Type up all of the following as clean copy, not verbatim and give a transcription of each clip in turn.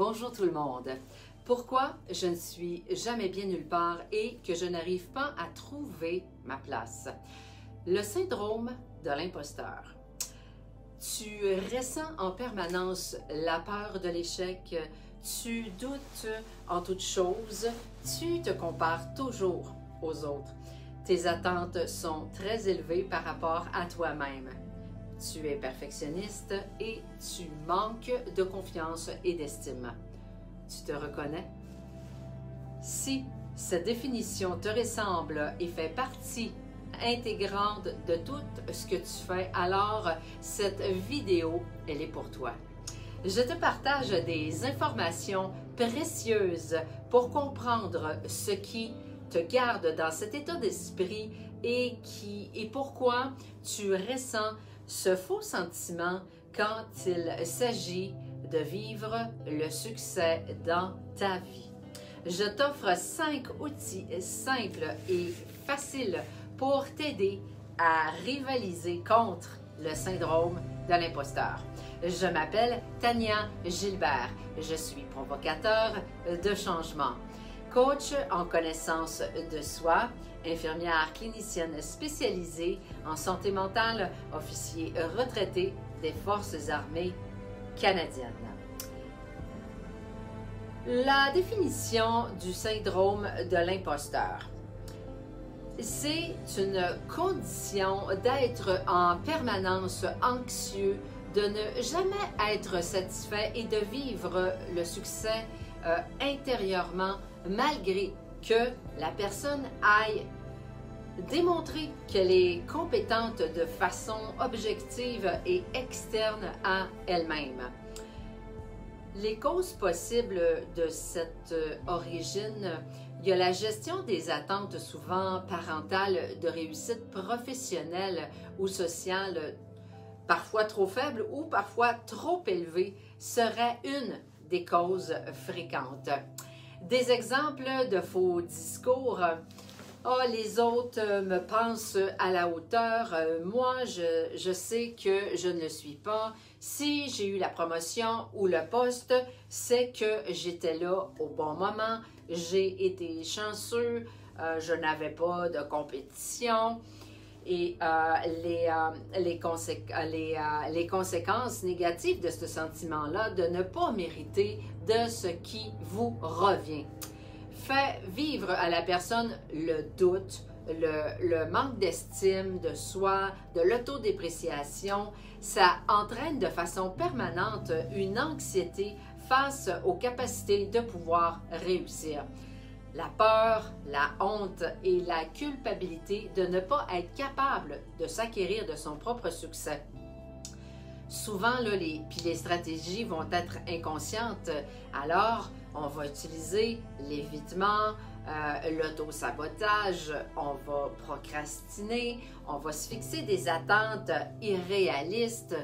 Bonjour tout le monde. Pourquoi je ne suis jamais bien nulle part et que je n'arrive pas à trouver ma place? Le syndrome de l'imposteur. Tu ressens en permanence la peur de l'échec, tu doutes en toutes choses, tu te compares toujours aux autres. Tes attentes sont très élevées par rapport à toi-même. Tu es perfectionniste et tu manques de confiance et d'estime. Tu te reconnais? Si cette définition te ressemble et fait partie intégrante de tout ce que tu fais, alors cette vidéo, elle est pour toi. Je te partage des informations précieuses pour comprendre ce qui te garde dans cet état d'esprit et pourquoi tu ressens ce faux sentiment quand il s'agit de vivre le succès dans ta vie. Je t'offre 5 outils simples et faciles pour t'aider à rivaliser contre le syndrome de l'imposteur. Je m'appelle Tania Gilbert. Je suis provocateur de changement, coach en connaissance de soi, infirmière clinicienne spécialisée en santé mentale, officier retraité des Forces armées canadiennes. La définition du syndrome de l'imposteur. C'est une condition d'être en permanence anxieux, de ne jamais être satisfait et de vivre le succès intérieurement malgré que la personne aille démontrer qu'elle est compétente de façon objective et externe à elle-même. Les causes possibles de cette origine, il y a la gestion des attentes souvent parentales de réussite professionnelle ou sociale, parfois trop faible ou parfois trop élevée, serait une des causes fréquentes. Des exemples de faux discours. Ah, les autres me pensent à la hauteur. Moi, je sais que je ne le suis pas. Si j'ai eu la promotion ou le poste, c'est que j'étais là au bon moment. J'ai été chanceux. Je n'avais pas de compétition. Et les conséquences négatives de ce sentiment-là, de ne pas mériter de ce qui vous revient. Fait vivre à la personne le doute, le manque d'estime de soi, de l'autodépréciation. Ça entraîne de façon permanente une anxiété face aux capacités de pouvoir réussir. La peur, la honte et la culpabilité de ne pas être capable de s'acquérir de son propre succès. Souvent, là, les stratégies vont être inconscientes, alors on va utiliser l'évitement, l'auto-sabotage, on va procrastiner, on va se fixer des attentes irréalistes.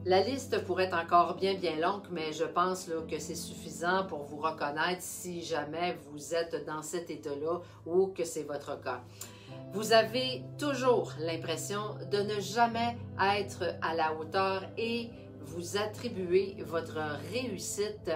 La liste pourrait être encore bien longue, mais je pense là, que c'est suffisant pour vous reconnaître si jamais vous êtes dans cet état-là ou que c'est votre cas. Vous avez toujours l'impression de ne jamais être à la hauteur et vous attribuez votre réussite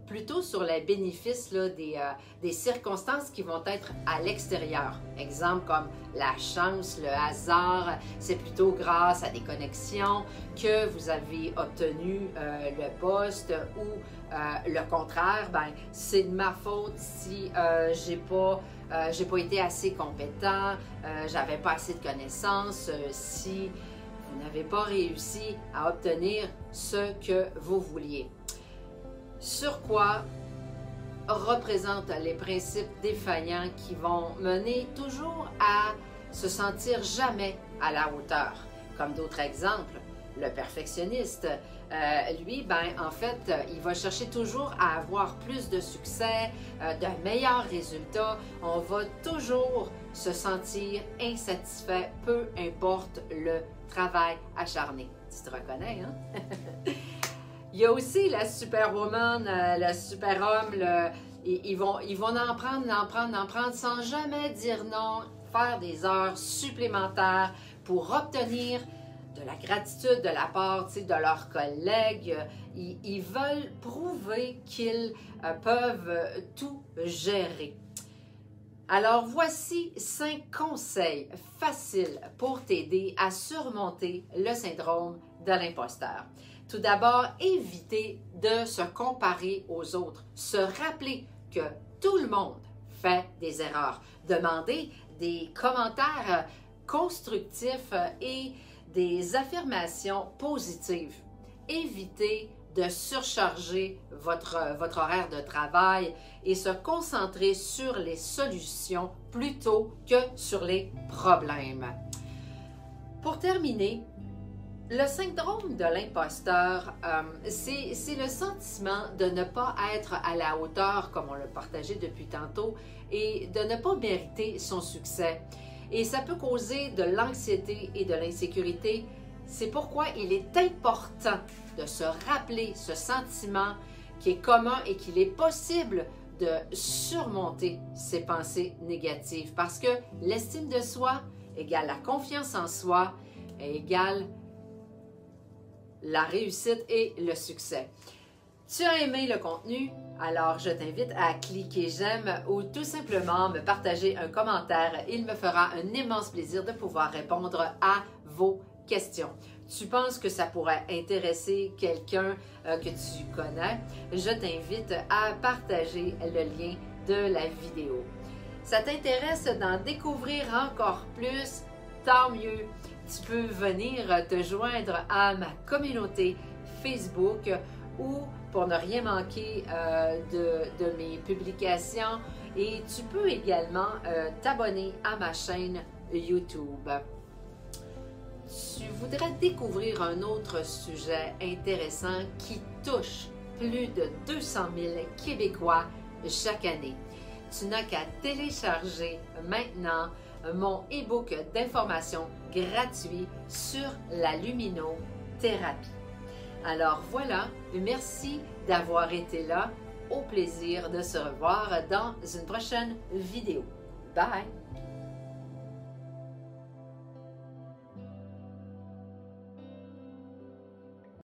plutôt sur les bénéfices là, des circonstances qui vont être à l'extérieur. Exemple comme la chance, le hasard, c'est plutôt grâce à des connexions que vous avez obtenu le poste ou le contraire, ben c'est de ma faute si j'ai pas été assez compétent, j'avais pas assez de connaissances, si vous n'avez pas réussi à obtenir ce que vous vouliez. Sur quoi représentent les principes défaillants qui vont mener toujours à se sentir jamais à la hauteur. Comme d'autres exemples, le perfectionniste, lui, ben, en fait, il va chercher toujours à avoir plus de succès, de meilleurs résultats. On va toujours se sentir insatisfait, peu importe le travail acharné. Tu te reconnais, hein? Il y a aussi la superwoman, le superhomme, ils vont en prendre sans jamais dire non, faire des heures supplémentaires pour obtenir de la gratitude de la part de leurs collègues. Ils veulent prouver qu'ils peuvent tout gérer. Alors voici 5 conseils faciles pour t'aider à surmonter le syndrome de l'imposteur. Tout d'abord, éviter de se comparer aux autres. Se rappeler que tout le monde fait des erreurs. Demander des commentaires constructifs et des affirmations positives. Éviter de surcharger votre horaire de travail et se concentrer sur les solutions plutôt que sur les problèmes. Pour terminer, le syndrome de l'imposteur, c'est le sentiment de ne pas être à la hauteur, comme on l'a partagé depuis tantôt, et de ne pas mériter son succès. Et ça peut causer de l'anxiété et de l'insécurité. C'est pourquoi il est important de se rappeler ce sentiment qui est commun et qu'il est possible de surmonter ces pensées négatives. Parce que l'estime de soi égale la confiance en soi égale la réussite et le succès. Tu as aimé le contenu? Alors je t'invite à cliquer j'aime ou tout simplement me partager un commentaire. Il me fera un immense plaisir de pouvoir répondre à vos questions. Tu penses que ça pourrait intéresser quelqu'un que tu connais? Je t'invite à partager le lien de la vidéo. Ça t'intéresse d'en découvrir encore plus? Tant mieux! Tu peux venir te joindre à ma communauté Facebook ou pour ne rien manquer de mes publications. Et tu peux également t'abonner à ma chaîne YouTube. Tu voudrais découvrir un autre sujet intéressant qui touche plus de 200 000 Québécois chaque année. Tu n'as qu'à télécharger maintenant mon e-book d'informations gratuit sur la luminothérapie. Alors voilà, merci d'avoir été là. Au plaisir de se revoir dans une prochaine vidéo. Bye!